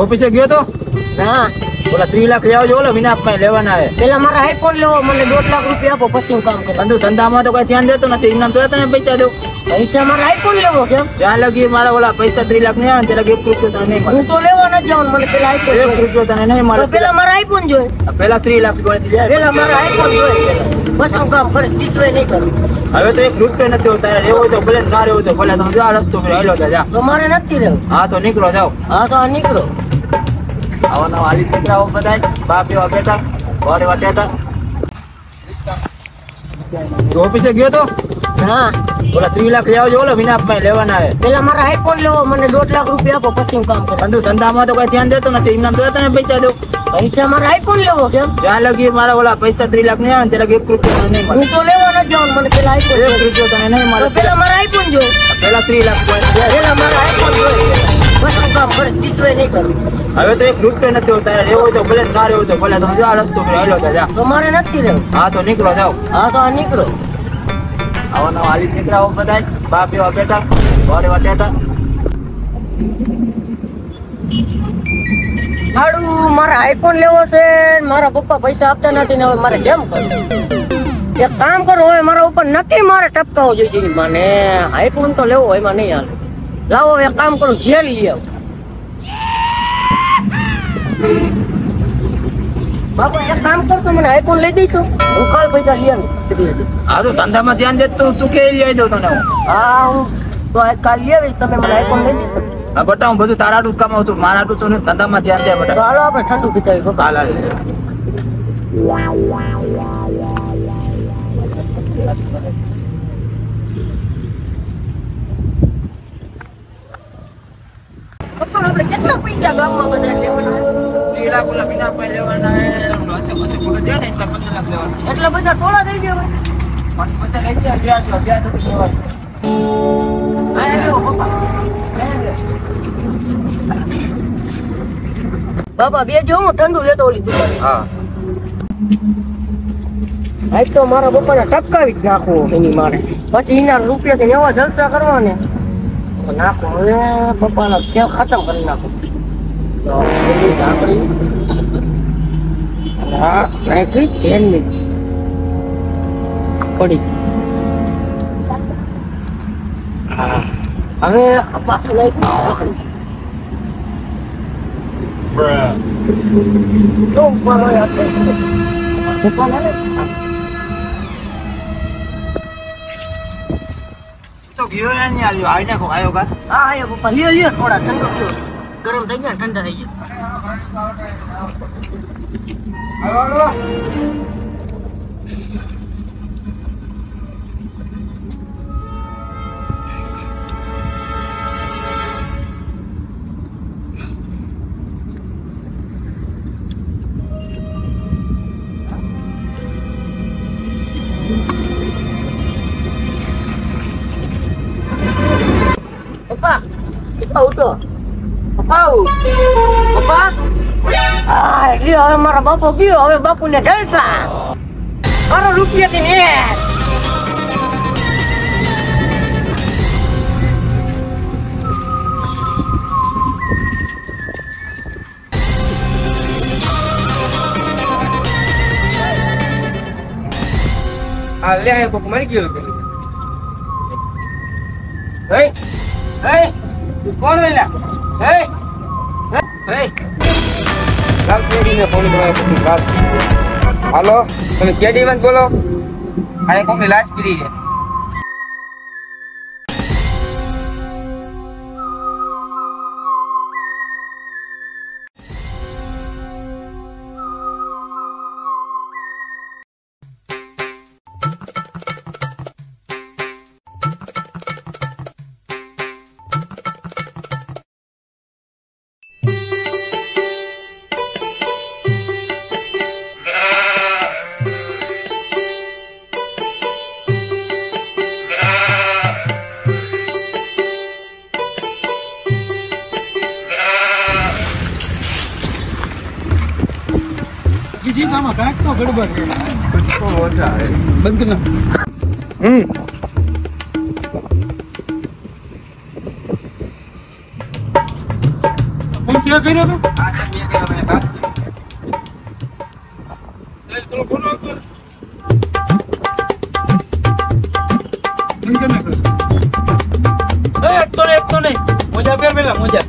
ઓફિસે ગયો તો ના ઓલા 3 લાખ લેવા જો ઓલા વિનાપ માં લેવાના હે પેલા મારા આઈફોન લેવો મને 2 લાખ રૂપિયા આપો પછી હું કામ કરું બંધુ ધંધામાં તો કઈ ધ્યાન દેતો નથી ઇનામ તો તને પૈસા દઉં પૈસા મારા આઈફોન લેવો કેમ જ્યાં લગી મારા ઓલા પૈસા 3 લાખ નહીં આવે ત્યાં લગી 1 રૂપિયો તને નહીં મળે હું તો લેવા ન જાઉં મને પેલા આઈફોન 1 રૂપિયો તને નહીં મળે પેલા મારા આઈફોન જોઈએ પેલા 3 લાખ ગણતરી લે પેલા મારા આઈફોન જોઈએ બસ હું કામ કરીશ બીજું નહીં કરું હવે તો 1 રૂપિયો નથી દેવો તારે રહેવો તો ભલે ના રહેવો તો ભલે તમે જો આ રસ્તો પર હાલો જા તો મારે નથી રહેવું હા તો નીકળો જાઓ હા તો આ નીકળો આવા નવા હાલી નીકળાવો બધા બાપ એવા બેટા વાડે વાટેટા ઓફિસે ગયો તો હા ઓલા 3 લાખ લેવા જો ઓલા વિનાપ માં લેવાના હે પેલા મારા આઈફોન લેવો મને 2 લાખ રૂપિયા આપો પછી હું કામ કરું બંધુ ધંધામાં તો કઈ ધ્યાન દેતો નથી ઇનામ તો તને પૈસા દઉં પૈસા મારા આઈફોન લેવો કેમ જ્યાં લગી મારા ઓલા પૈસા 3 લાખ નહીં આવે ત્યાં લગી 1 રૂપિયો તને નહીં મળે હું તો લેવા ન જાઉં મને પેલા આઈફોન 1 રૂપિયો તને નહીં મળે પેલા મારા આઈફોન જોઈએ પેલા 3 લાખ પેલા મારા આઈફોન જોઈએ બસ હું કામ કરીશ બીજું નહીં કરું હવે તો 1 રૂપિયો નથી દેવો તારે રહેવો તો ભલે ના રહેવો તો ભલે તમે જો આ રસ્તો પર હાલો જા તો મારે નથી રહેવું હા તો નીકળો જાઓ હા તો આ નીકળો આવા નવા હાલી નીકળાવો બધા બાપ એવા બેટા વાડે વાટેટા હાડું મારા આઈફોન લેવો છે મારા પપ્પા પૈસા આપતા નથી ને હવે મારે કેમ કરવું એક કામ કરો હવે મારા ઉપર નક્કી મારે ટપકાવો જોઈશે મને આઈફોન તો લેવો હોય એમાં નહીં હાલે લાવો એક કામ કરું જે લઈ આવ બાપા એક કામ કરશો મને આઈફોન લઈ દઈશું હું કાલ પૈસા લઈ આવીશ હા તો ધંધામાં ધ્યાન દે તું કે લઈ દઉં તને હું હા હું તો કાલ લઈ આવીશ તમે મને આઈફોન લઈ દઈશો હા બટા હું બધું તારા આટું જ કમાવું મારા આટું તો ધંધામાં ધ્યાન દે તો બટા હાલો આપણે ઠંડુ પીતા હાલ હાલ આપણે કેટલા પૈસા ગામમાં બધા લેવાના 3 લાખ ઓલા વિનાપ માં લેવાના હે પછી ભગત દે ને એટલે 15 લાખ લેવાના એટલા બધા થોડા થઈ ગયા પછી બધા લઈ જાય વ્યાજ વ્યાજ તો લેવાના હા લેવો પપ્પા બાબા બે જો હું ઠંડુ લેતો ઓલી દુકાને હા આજ તો મારા પપ્પાને ટપકાવી જ નાખો એની મારે પછી એના રૂપિયાથી એવા જલસા કરવા ને નાખો હવે પપ્પાનો ખેલ ખતમ કરી નાખો તો એની ઢાંકણી હા નાખી ચેન ની પડી હા હવે પાછું નાખી ઢાંકણી તો ઉપર હોય આપણે પપ્પા ને તો ગયો ને આલ્યો આઈ નાખો આયો કા હા આયો પપ્પા લ્યો લ્યો સોડા ઠંડો પીઓ ગરમ થઈ ગયા ઠંડા થઈ ગયા હાલો પપ્પા ઉઠો પપ્પા પપ્પા હા એટલે હવે મારા બાપુ ગયો હવે બાપુ ને જલસા મારો રૂપિયાથી ને આ લે આ કોક મરી ગયો હે હે કોણ વેલા હે હે ગાલ કેડીને ફોન કરવા પછી ગાલ હાલો તમે કેડી વાત બોલો આ કોકની લાશ પીરી છે जी काम बैठ तो गड़बड़ है तो हो जाए बंद करना पैसे તે કર્યો તો આ તો મેં કર્યો મને બાપ પેલો ફોન આપો બંધ કર નાખ એક તો નહીં મોજા પહેર પેલા મોજા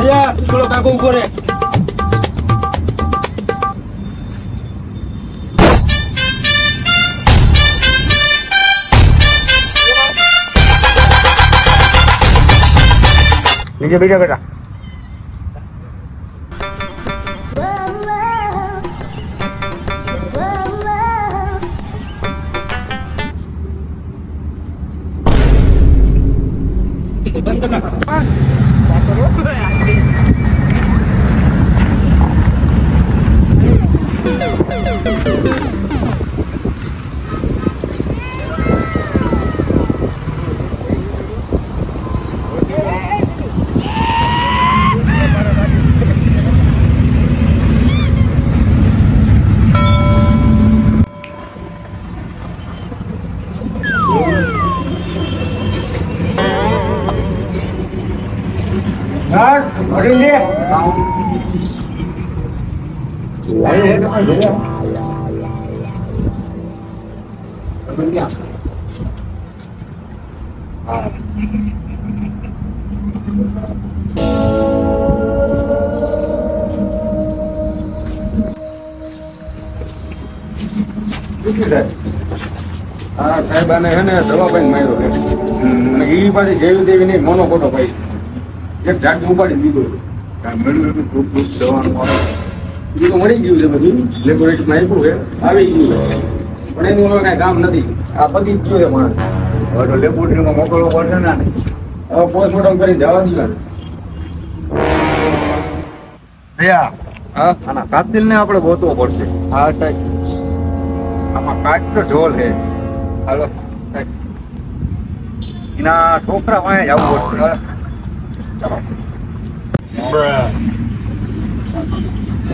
અયા થોડો કાકો ઉભો રે નીચે બેઠા બેઠા બંધ કર નાખ હા સાહેબાને હે ને દવા પાઈને માર્યો છે અને એ પાછી જેવી તેવી નહીં મોનો ખોટો ભાઈ એક ઝાડ ઉપાડી દીધો મેળવ્યું હતું ખૂબ ખૂબ દવાનું એ તો મળી ગયું છે બધું લેબોરેટરીમાં આપ્યું છે આવી ગયું પણ એનું હવે કાંઈ કામ નથી આ પતી જ ગયું છે માણસ હવે તો લેબોરેટરીમાં મોકલવો પડશે ને હવે પોસ્ટમોર્ટમ કરીને જવા દીધા ભૈયા હા આના કાતિલને આપણે ગોતવો પડશે. હા સાહેબ આમાં કાચ તો ઢોલ છે. હાલો સાહેબ એના છોકરા વાંહે જ આવવું પડશે. ચાલો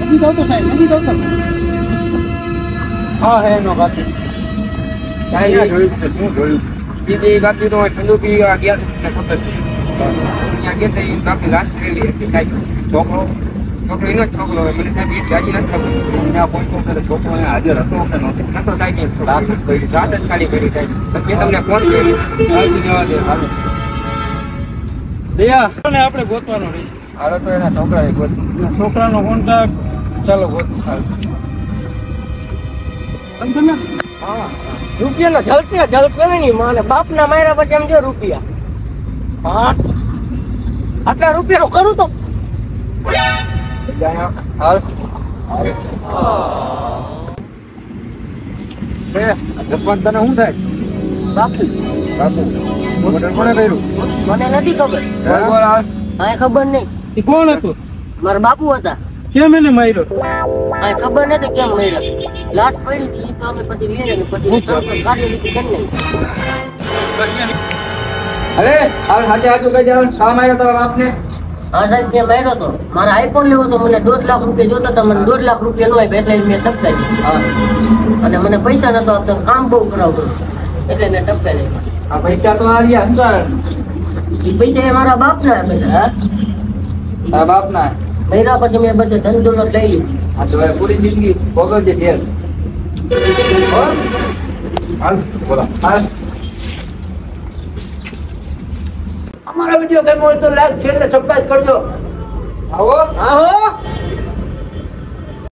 નથી આવતો સાહેબ નથી આવતો હા હે એનો કાતિલ ક્યાં જોયું છે? શું જોયું? બીજી કાતિલ તો ઠંડુ પી ગયા ને ખબર છે ત્યાં ગયા તા એ કાપી લાશ કરેલી હતી કાંઈ છોકરો એનો જ છોકરો હોય મને સાહેબ એ જાજી નથી ખબર ત્યાં પહોંચતો વખતે છોકરો અહીંયા હાજર હતો કે નહોતો નતો કાંઈ નહીં રાત જ કરી સાહેબ મેં તમને ફોન કર્યો હાલ જવા દે હાલો દયા અને આપણે ગોતવાનો રહેશે હાલો તો એના છોકરા ગોત છોકરાનો કોન્ટેક્ટ ચાલો ગોત હાલો બંધ કર નાખ. હા રૂપિયાનો જલસે નહીં માને બાપના માર્યા પછી એમ જો રૂપિયા હા આટલા રૂપિયાનો કરું તો હાલ જપવાન તને શું થાય? બાપુ બાપુ મોટર કોને કર્યું? મને નથી ખબર બોલ બોલ હાલ હા ખબર નહીં એ કોણ હતું મારા બાપુ હતા કેમ એને માર્યો હા ખબર નથી કેમ માર્યા લાશ પડી હતી તો અમે પછી લઈને ને પછી કાર્યરીતિ કરી નાખી. અરે હાલ સાચે સાચું કહી દે કામ આવ્યો તારા બાપને હા સાહેબ મેં માર્યો તો મારે આઈફોન લેવો તો મને 2 લાખ રૂપિયા જોતા હતા મને 2 લાખ રૂપિયા નો આપ્યા એટલે મેં ટપકાવી હા અને મને પૈસા નતો આપતો કામ બહુ કરાવતો એટલે મેં ટપકાવી આ પૈસા તો આવ્યા અંદર એ પૈસા એ મારા બાપના બધા તારા બાપના મહિના પછી મેં બધે ધન દોલત લઈ લીધી આ તો હવે પૂરી જિંદગી ભોગવજે જેલ બોલ હાલ બોલા. હાલ અમારા વિડીયો ગમ્યો હોય તો લાઈક શેર ને સબસ્ક્રાઇબ કરજો. આવો આહો